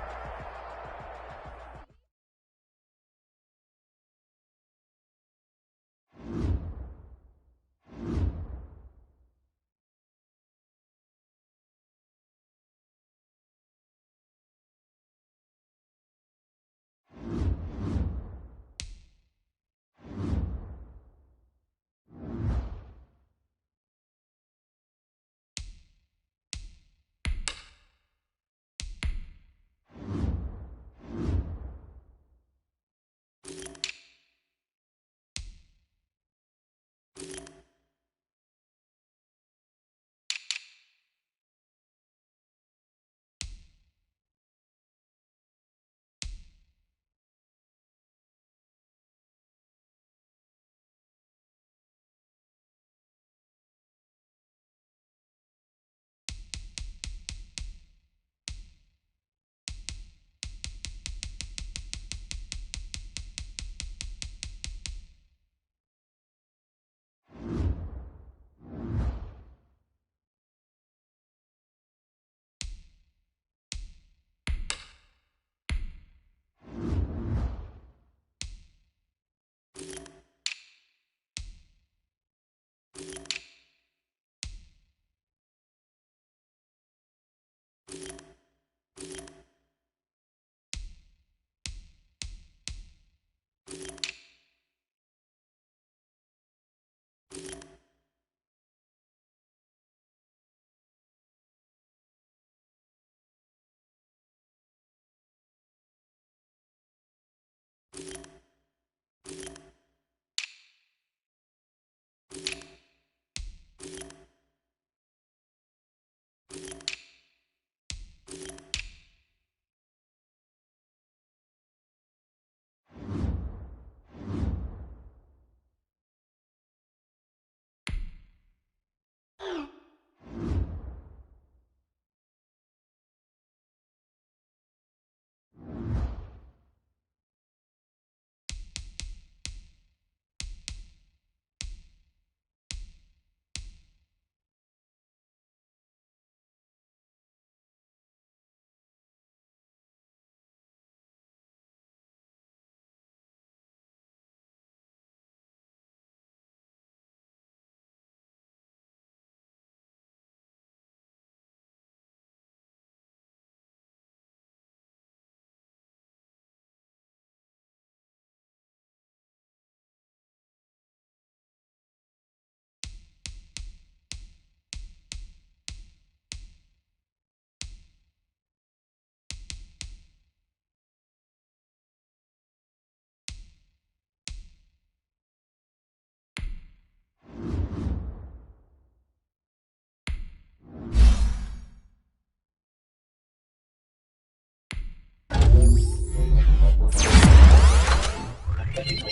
Speaker 7: Thank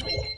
Speaker 7: you.